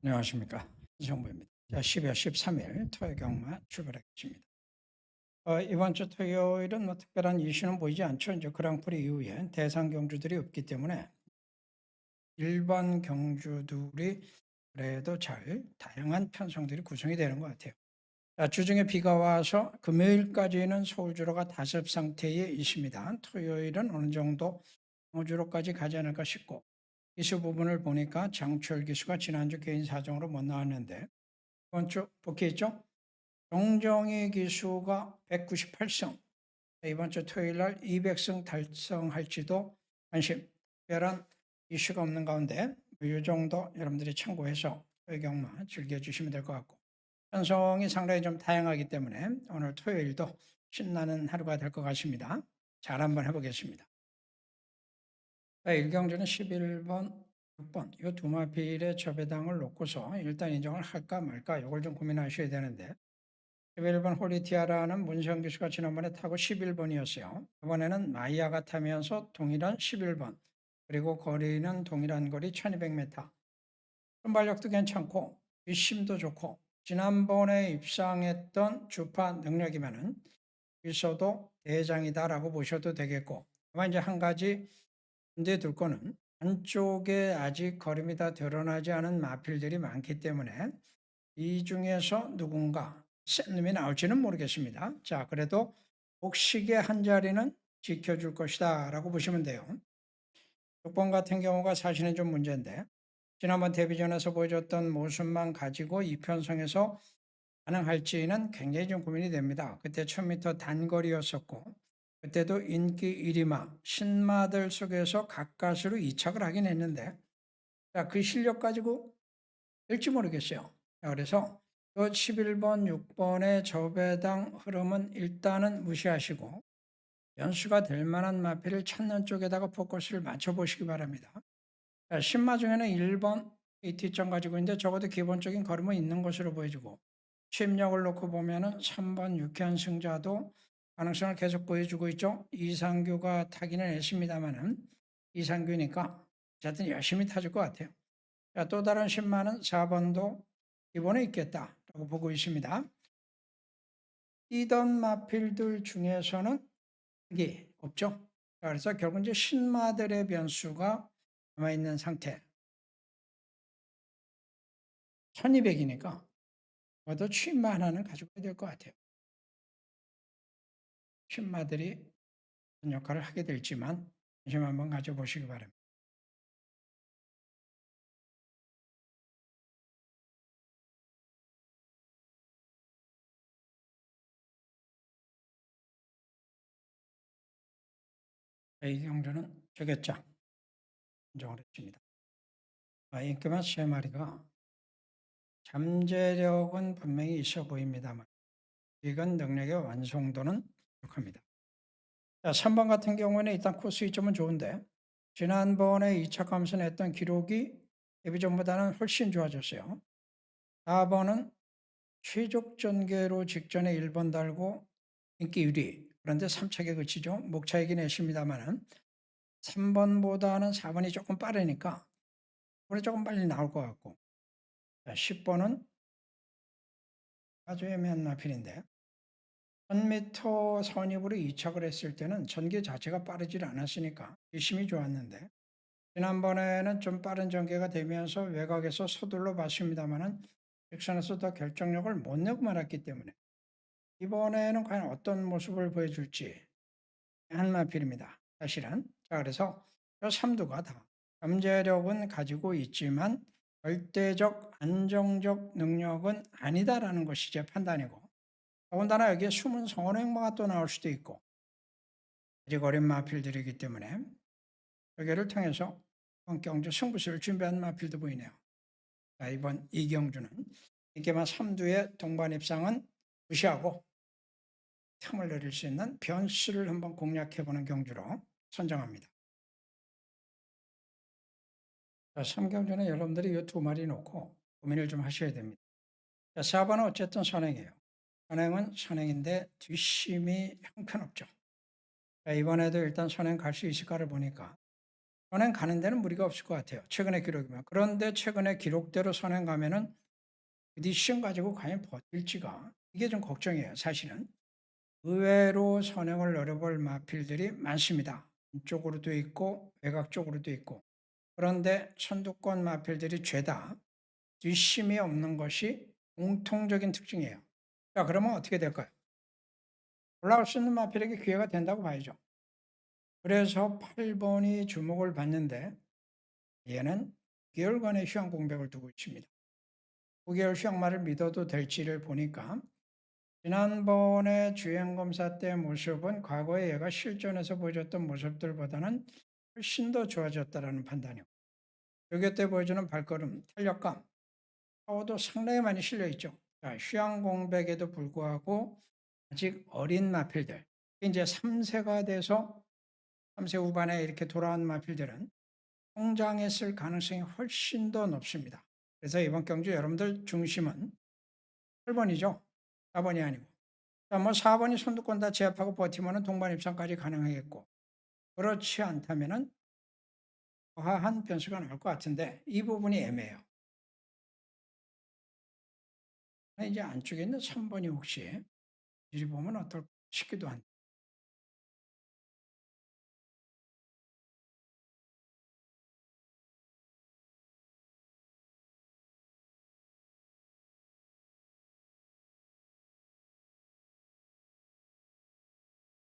안녕하십니까. 이정부입니다. 자, 12월 13일 토요 경마 출발하겠습니다. 이번 주 토요일은 뭐 특별한 이슈는 보이지 않죠. 이제 그랑프리 이후에 대상 경주들이 없기 때문에 일반 경주들이 그래도 잘 다양한 편성들이 구성이 되는 것 같아요. 자, 주중에 비가 와서 금요일까지는 서울주로가 다습 상태에 있습니다. 토요일은 어느 정도 호주로까지 가지 않을까 싶고 기수 부분을 보니까 장철 기수가 지난주 개인 사정으로 못 나왔는데 이번 주 복귀했죠? 정정희 기수가 198승, 이번 주 토요일 날 200승 달성할지도 관심, 특별한 이슈가 없는 가운데 이 정도 여러분들이 참고해서 토요 경마 즐겨주시면 될 것 같고 편성이 상당히 좀 다양하기 때문에 오늘 토요일도 신나는 하루가 될 것 같습니다. 잘 한번 해보겠습니다. 일경주는 11번, 6번 이 두 마필의 저배당을 놓고서 일단 인정을 할까 말까 이걸 좀 고민하셔야 되는데 11번 홀리티아라는 문세영 기수가 지난번에 타고 11번이었어요. 이번에는 마이아가 타면서 동일한 11번 그리고 거리는 동일한 거리 1200m 순발력도 괜찮고 뒷심도 좋고 지난번에 입상했던 주파 능력이면은 있어도 대장이다라고 보셔도 되겠고 다만 이제 한 가지 문제 둘 거는 안쪽에 아직 거림이 다 드러나지 않은 마필들이 많기 때문에 이 중에서 누군가 센 놈이 나올지는 모르겠습니다. 자, 그래도 복식의 한 자리는 지켜줄 것이다 라고 보시면 돼요. 6번 같은 경우가 사실은 좀 문제인데 지난번 데뷔전에서 보여줬던 모습만 가지고 이 편성에서 가능할지는 굉장히 좀 고민이 됩니다. 그때 1000m 단거리였었고 그때도 인기 1위마, 신마들 속에서 가까스로 이착을 하긴 했는데 자, 그 실력 가지고 될지 모르겠어요. 자, 그래서 그 11번, 6번의 저배당 흐름은 일단은 무시하시고 연수가 될 만한 마필을 찾는 쪽에다가 포커스를 맞춰보시기 바랍니다. 자, 신마 중에는 1번 AT점 가지고 있는데 적어도 기본적인 걸음은 있는 것으로 보여지고 취임력을 놓고 보면은 3번 유쾌한 승자도 가능성을 계속 보여주고 있죠. 이상규가 타기는 했습니다만은 이상규니까 어쨌든 열심히 타줄 것 같아요. 자, 또 다른 신마는 4번도 기본에 있겠다라고 보고 있습니다. 뛰던 마필들 중에서는 이게 없죠. 자, 그래서 결국 이제 신마들의 변수가 남아있는 상태. 1200이니까 저도 취임마 하나는 가지고 될 것 같아요. 신마들이 어떤 역할을 하게 될지만 관심 한번 가져보시기 바랍니다. 이 경주는 저겼죠. 인정을 했습니다. 인기만 3마리가 잠재력은 분명히 있어 보입니다만 이건 능력의 완성도는 부족합니다. 자, 3번 같은 경우에는 일단 코스 이점은 좋은데 지난번에 2차 감선했던 기록이 데뷔전보다는 훨씬 좋아졌어요. 4번은 최적 전개로 직전에 1번 달고 인기 유리. 그런데 3차게 그치죠. 목차이긴 했습니다만은 3번보다는 4번이 조금 빠르니까 이번에 조금 빨리 나올 것 같고 10번은 아주 애매한 마필인데 1000m 선입으로 이착을 했을 때는 전개 자체가 빠르질 않았으니까 열심히 좋았는데 지난번에는 좀 빠른 전개가 되면서 외곽에서 서둘러 봤습니다만은 직선에서 더 결정력을 못 내고 말았기 때문에 이번에는 과연 어떤 모습을 보여줄지 한마필입니다. 사실은. 자, 그래서 저 삼두가 다 잠재력은 가지고 있지만 절대적 안정적 능력은 아니다라는 것이 제 판단이고 더군다나 여기에 숨은 성원행마가 또 나올 수도 있고 아직 어린 마필들이기 때문에 여기를 통해서 본격적 승부수를 준비한 마필도 보이네요. 자, 이번 이경주는 이게만 3두의 동반 입상은 무시하고 틈을 내릴 수 있는 변수를 한번 공략해보는 경주로 선정합니다. 자, 3경주는 여러분들이 이 두 마리 놓고 고민을 좀 하셔야 됩니다. 자, 4번은 어쨌든 선행이에요. 선행은 선행인데 뒷심이 형편없죠. 자, 이번에도 일단 선행 갈 수 있을까를 보니까 선행 가는 데는 무리가 없을 것 같아요. 최근의 기록이면. 그런데 최근의 기록대로 선행 가면은 컨디션 가지고 과연 버틸지가 이게 좀 걱정이에요. 사실은. 의외로 선행을 노려볼 마필들이 많습니다. 이쪽으로도 있고 외곽 쪽으로도 있고. 그런데 선두권 마필들이 죄다 뒷심이 없는 것이 공통적인 특징이에요. 자, 그러면 어떻게 될까요? 올라올 수 있는 마필에게 기회가 된다고 봐야죠. 그래서 8번이 주목을 받는데 얘는 9개월간의 휴양 공백을 두고 있습니다. 9개월 휴양말을 믿어도 될지를 보니까 지난번에 주행검사 때 모습은 과거에 얘가 실전에서 보여줬던 모습들보다는 훨씬 더 좋아졌다는 판단이고 요게 때 보여주는 발걸음, 탄력감, 파워도 상당히 많이 실려있죠. 자, 휴양 공백에도 불구하고 아직 어린 마필들, 이제 3세가 돼서 3세 후반에 이렇게 돌아온 마필들은 성장했을 가능성이 훨씬 더 높습니다. 그래서 이번 경주 여러분들 중심은 8번이죠. 4번이 아니고. 자, 뭐 4번이 선두권 다 제압하고 버티면 동반 입상까지 가능하겠고, 그렇지 않다면은 과한 변수가 나올 것 같은데 이 부분이 애매해요. 이제 안쪽에 있는 3번이 혹시 이리 보면 어떨까 싶기도 한데.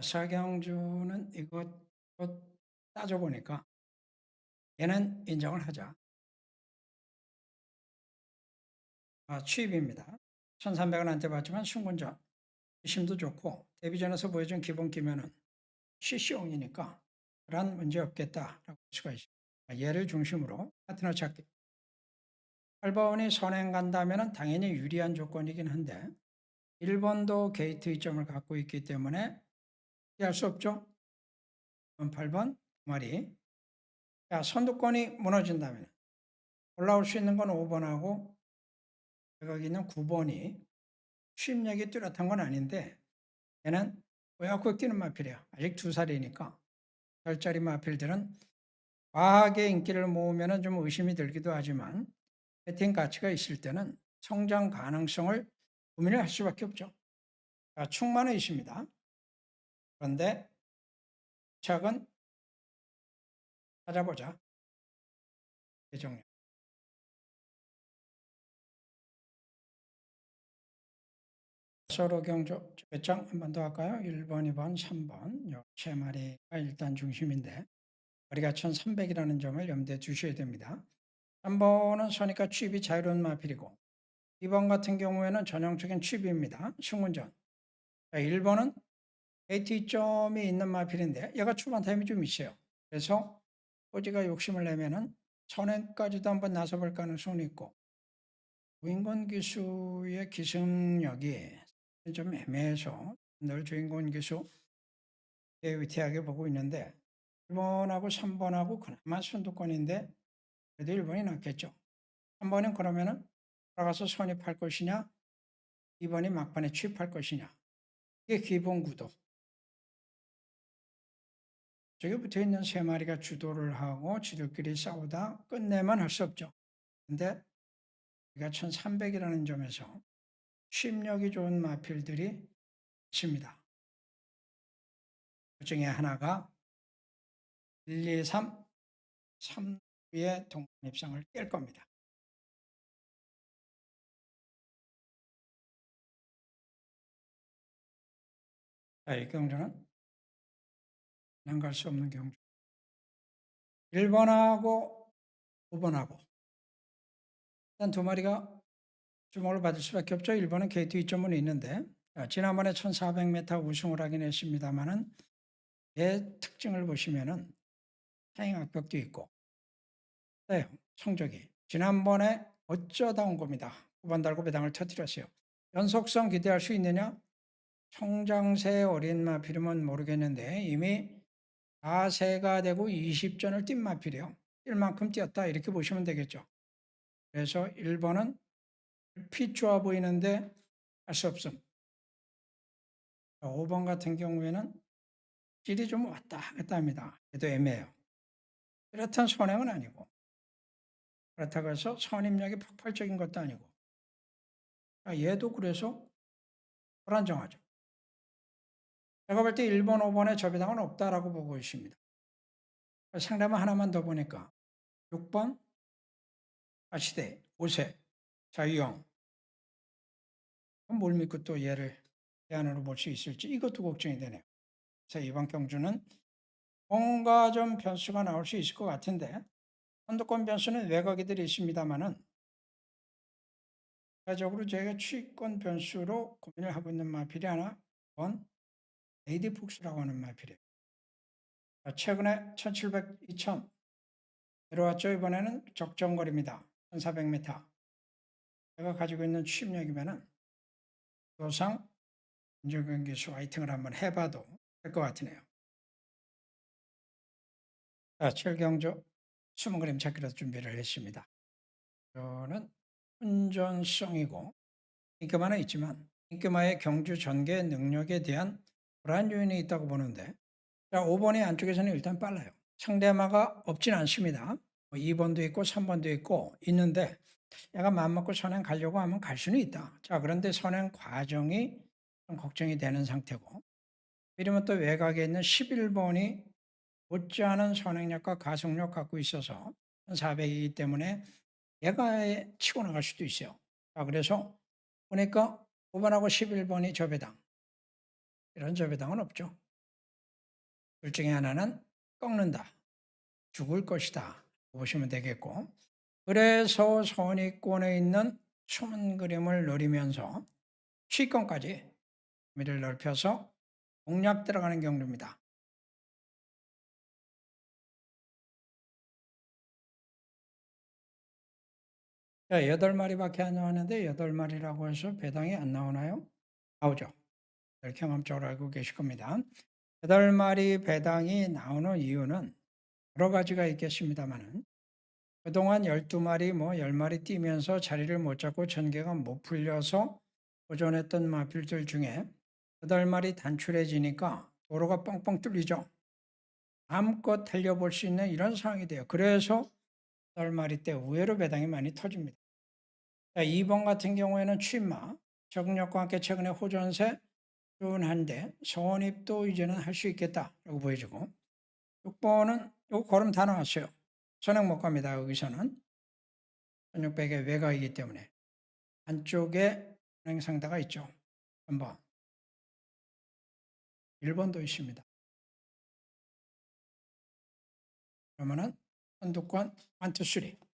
사경주는 이것 따져보니까 얘는 인정을 하자. 취입입니다. 1300은 안 돼봤지만 순군전 심도 좋고 데뷔전에서 보여준 기본 기면은 CC용이니까 그런 문제 없겠다라고 볼 수가 있습니다. 얘를 중심으로 파트너 찾기. 8번이 선행 간다면 당연히 유리한 조건이긴 한데 1번도 게이트 이점을 갖고 있기 때문에 피할 수 없죠. 8번 마리. 자, 선두권이 무너진다면 올라올 수 있는 건 5번하고 여기 있는 9번이 수입력이 뚜렷한 건 아닌데 얘는 외곽 뛰는 마필이야. 아직 2살이니까 10짜리 마필들은 과하게 인기를 모으면 좀 의심이 들기도 하지만 배팅 가치가 있을 때는 성장 가능성을 고민을 할 수밖에 없죠. 자, 충만은 있습니다. 그런데 착은 찾아보자. 대종료. 서로 경조 배짱 한 번 더 할까요? 1번, 2번, 3번. 요 세 마리가 일단 중심인데 거리가 1300이라는 점을 염두에 두셔야 됩니다. 3번은 선입과 취입이 자유로운 마필이고 2번 같은 경우에는 전형적인 취입입니다. 승운전. 1번은 AT점이 있는 마필인데 얘가 초반 타임이 좀 있어요. 그래서 꼬지가 욕심을 내면은 선행까지도 한번 나서볼 가능성이 있고 주인권 기수의 기승력이 좀 애매해서 늘 주인권 기수 위태하게 보고 있는데 1번하고 3번하고 그나마 선두권인데 그래도 1번이 낫겠죠. 3번은 그러면은 돌아가서 선입할 것이냐 2번이 막판에 취입할 것이냐 이게 기본 구도. 저기 붙어있는 세 마리가 주도를 하고 지들끼리 싸우다 끝내만 할 수 없죠. 근데 우리가 1300이라는 점에서 취입력이 좋은 마필들이 있습니다. 그 중에 하나가 1, 2, 3, 3위의 동반 입상을 깰 겁니다. 자, 이 경주는 그냥 갈 수 없는 경주. 1번하고 5번하고 일단 두 마리가 주목을 받을 수밖에 없죠. 1번은 게이트 2점은 있는데 지난번에 1400m 우승을 하긴 했습니다만은 내 특징을 보시면은 타잉 악벽도 있고 네, 성적이 지난번에 어쩌다 온 겁니다. 9번 달고 배당을 터뜨렸어요. 연속성 기대할 수 있느냐? 성장세 어린 마필이면 모르겠는데 이미 4세가 되고 20전을 뛴 마필이에요. 뛸 만큼 뛰었다 이렇게 보시면 되겠죠. 그래서 1번은 피 좋아 보이는데 할 수 없음. 5번 같은 경우에는 질이 좀 왔다 갔다 합니다. 그래도 애매해요. 뚜렷한 선행은 아니고, 그렇다고 해서 선임력이 폭발적인 것도 아니고, 얘도 그래서 불안정하죠. 제가 볼 때 1번, 5번에 저배당은 없다라고 보고 있습니다. 상담을 하나만 더 보니까 6번 아시대 5세 자유형, 뭘 믿고 또 얘를 대안으로 볼 수 있을지 이것도 걱정이 되네요. 그래서 이번 경주는 뭔가 좀 변수가 나올 수 있을 것 같은데, 선두권 변수는 외곽이들이 있습니다만은 결과적으로 저희가 추이권 변수로 고민을 하고 있는 마필이 하나, 번 AD 폭스라고 하는 마필이에요. 최근에 1700, 2000 내려왔죠. 이번에는 적정거리입니다. 1400m. 제가 가지고 있는 추입력이면은 도상 인조경기수 화이팅을 한번 해봐도 될 것 같으네요. 자, 7경주 20그림 찾기로 준비를 했습니다. 저는 운전성이고 인기마는 있지만 인기마의 경주 전개 능력에 대한 불안 요인이 있다고 보는데, 자, 5번이 안쪽에서는 일단 빨라요. 상대마가 없진 않습니다. 2번도 있고 3번도 있고 있는데 얘가 마음먹고 선행 가려고 하면 갈 수는 있다. 자, 그런데 선행 과정이 좀 걱정이 되는 상태고, 이러면 또 외곽에 있는 11번이 못지않은 선행력과 가속력 갖고 있어서 400이기 때문에 얘가 치고 나갈 수도 있어요. 자, 그래서 보니까 5번하고 11번이 저배당. 이런 저배당은 없죠. 둘 중에 하나는 꺾는다, 죽을 것이다 보시면 되겠고, 그래서 선위권에 있는 숨은 그림을 노리면서 C권까지 범위를 넓혀서 공략 들어가는 경로입니다. 자, 8마리밖에 안 나왔는데 8마리라고 해서 배당이 안 나오나요? 나오죠. 경험적으로 알고 계실 겁니다. 8마리 배당이 나오는 이유는 여러 가지가 있겠습니다만은, 그동안 12마리, 10마리 뛰면서 자리를 못 잡고 전개가 못 풀려서 보존했던 마필들 중에 8마리 단출해지니까 도로가 뻥뻥 뚫리죠. 마음껏 달려볼 수 있는 이런 상황이 돼요. 그래서 8마리 때 의외로 배당이 많이 터집니다. 자, 2번 같은 경우에는 취마, 적응력과 함께 최근에 호전세 준한데 선입도 이제는 할 수 있겠다라고 보여지고, 6번은 요 걸음 다 나왔어요. 선행 못 갑니다. 여기서는 1600의 외곽이기 때문에 안쪽에 선행 상다가 있죠. 한번 1번도 있습니다. 그러면은 선두권 1, 2, 3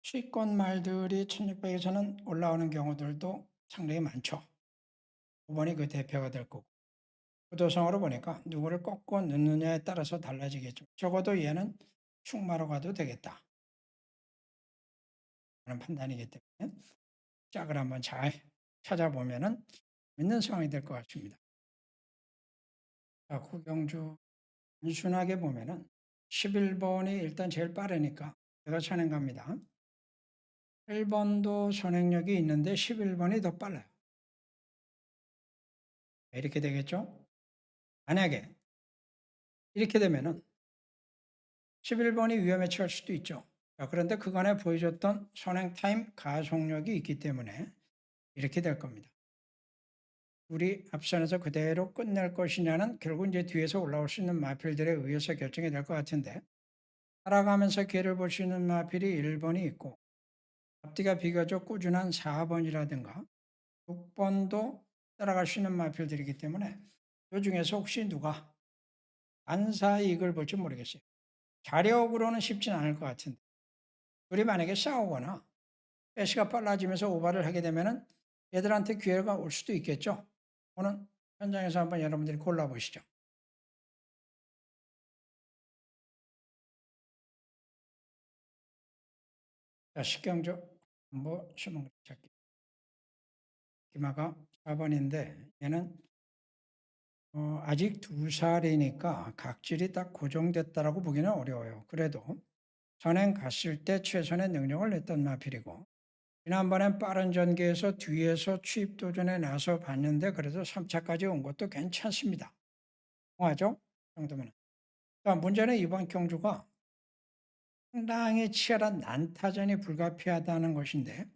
C권 말들이 1600에서는 올라오는 경우들도 상당히 많죠. 5번이 그 대표가 될 거고, 구도성으로 보니까 누구를 꺾고 넣느냐에 따라서 달라지겠죠. 적어도 얘는 충마로 가도 되겠다 하는 판단이기 때문에 짝을 한번 잘 찾아보면은 믿는 상황이 될 것 같습니다. 자, 구경주 단순하게 보면은 11번이 일단 제일 빠르니까 제가 선행 갑니다. 1번도 선행력이 있는데 11번이 더 빨라요. 이렇게 되겠죠? 만약에 이렇게 되면은 11번이 위험에 처할 수도 있죠. 자, 그런데 그간에 보여줬던 선행 타임 가속력이 있기 때문에 이렇게 될 겁니다. 우리 앞선에서 그대로 끝낼 것이냐는 결국 이제 뒤에서 올라올 수 있는 마필들에 의해서 결정이 될 것 같은데, 따라가면서 기회를 볼 수 있는 마필이 1번이 있고, 앞뒤가 비교적 꾸준한 4번이라든가 6번도 따라갈 수 있는 마필들이기 때문에 이 중에서 혹시 누가 안사이익을 볼지 모르겠어요. 자력으로는 쉽진 않을 것 같은데, 둘이 만약에 싸우거나 배시가 빨라지면서 오버를 하게 되면은 얘들한테 기회가 올 수도 있겠죠. 오늘 현장에서 한번 여러분들이 골라보시죠. 자, 식경주 뭐 시험 찾기. 기마가 4번인데 얘는 아직 2살이니까 각질이 딱 고정됐다라고 보기는 어려워요. 그래도 전행 갔을 때 최선의 능력을 냈던 마필이고, 지난번엔 빠른 전개에서 뒤에서 취입 도전에 나서 봤는데 그래도 3차까지 온 것도 괜찮습니다. 통하죠? 그 정도면. 자, 문제는 이번 경주가 상당히 치열한 난타전이 불가피하다는 것인데,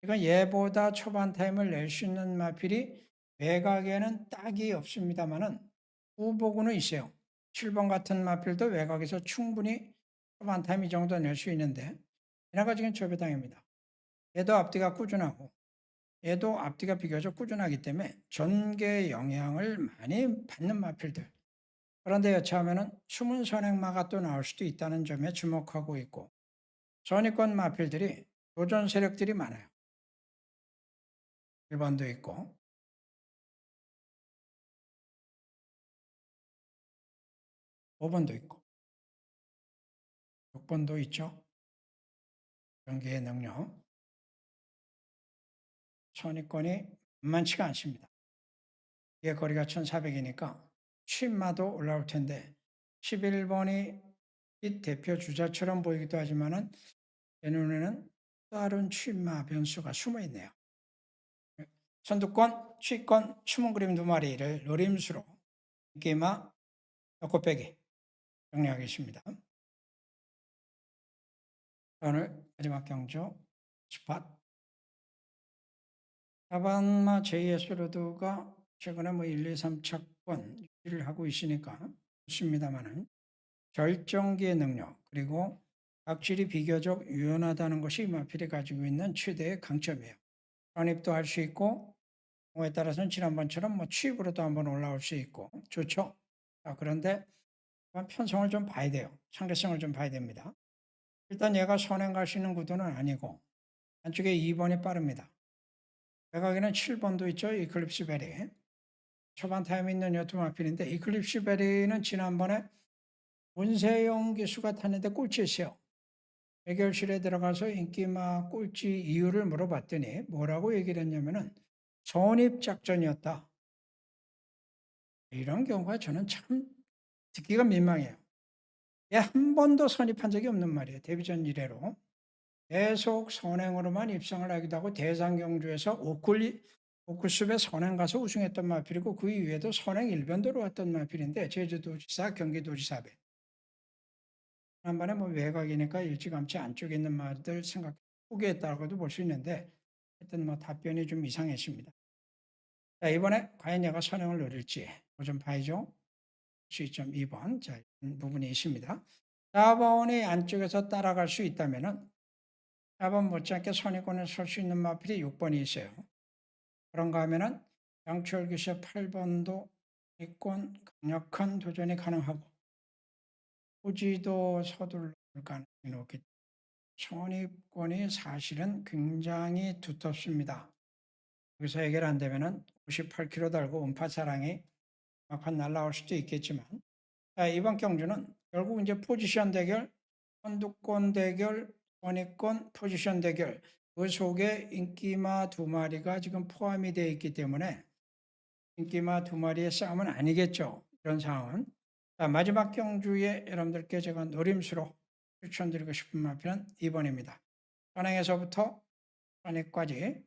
이건 얘보다 초반 타임을 낼 수 있는 마필이 외곽에는 딱이 없습니다만은 후보구는 있어요. 7번 같은 마필도 외곽에서 충분히 초반 타임 이 정도 낼 수 있는데, 얘네가 지금 저배당입니다. 얘도 앞뒤가 꾸준하고 얘도 앞뒤가 비교적 꾸준하기 때문에 전개 영향을 많이 받는 마필들. 그런데 여차하면 숨은 선행마가 또 나올 수도 있다는 점에 주목하고 있고, 선위권 마필들이 도전 세력들이 많아요. 1번도 있고 5번도 있고 6번도 있죠. 경기의 능력. 선위권이 만만치가 않습니다. 이게 거리가 1400이니까 취마도 올라올 텐데 11번이 이 대표 주자처럼 보이기도 하지만은 제 눈에는 다른 취마 변수가 숨어 있네요. 선두권, 취권, 숨은 그림 2마리를 노림수로 인기마 넣고 빼기 정리하겠습니다. 오늘 마지막 경주 스팟. 하반마 JS 로드가 최근에 1, 2, 3차권 유지를 하고 있으니까 좋습니다만은 결정기의 능력 그리고 각질이 비교적 유연하다는 것이 마필이 가지고 있는 최대의 강점이에요. 편입도 할 수 있고 경우에 따라서는 지난번처럼 취입으로도 한번 올라올 수 있고 좋죠. 자, 그런데 편성을 좀 봐야 돼요. 상대성을 좀 봐야 됩니다. 일단 얘가 선행 갈 수 있는 구도는 아니고 안쪽에 2번이 빠릅니다. 외곽에는 7번도 있죠. 이클립스 베리. 초반 타임 있는 요트 마필인데 이클립스 베리는 지난번에 문세영 기수가 탔는데 꼴찌했어요. 대결실에 들어가서 인기마 꼴찌 이유를 물어봤더니 뭐라고 얘기를 했냐면은 선입작전이었다. 이런 경우가 저는 참 듣기가 민망해요. 얘 한 번도 선입한 적이 없는 말이에요. 데뷔전 이래로. 계속 선행으로만 입상을 하기도 하고 대상경주에서 오클숲에 선행 가서 우승했던 마필이고 그 이후에도 선행 일변도로 왔던 마필인데 제주도지사 경기도지사배. 지난번에 외곽이니까 일찌감치 안쪽에 있는 말들 생각 포기했다고도 볼 수 있는데 하여튼 답변이 좀 이상했습니다. 자, 이번에 과연 얘가 선행을 노릴지 좀 봐야죠. 시점 2번. 자, 부분이 있습니다. 4번이 안쪽에서 따라갈 수 있다면은 4번 못지않게 선의권에 설 수 있는 마필이 6번이 있어요. 그런가 하면은 양철 기수의 8번도 이권 강력한 도전이 가능하고 호지도 서둘러 가능성이 높기 때문에 선입권이 사실은 굉장히 두텁습니다. 여기서 해결 안 되면은 58km 달고 음파사랑이 막판 날라올 수도 있겠지만, 자, 이번 경주는 결국 이제 포지션 대결, 선두권 대결, 선입권 포지션 대결, 그 속에 인기마 2마리가 지금 포함이 되어 있기 때문에 인기마 2마리의 싸움은 아니겠죠. 이런 상황은. 자, 마지막 경주에 여러분들께 제가 노림수로 추천드리고 싶은 마필은 2번입니다. 선행에서부터 선입까지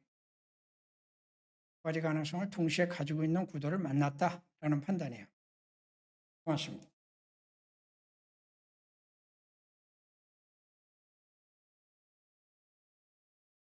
가능성을 동시에 가지고 있는 구도를 만났다라는 판단이에요. 고맙습니다.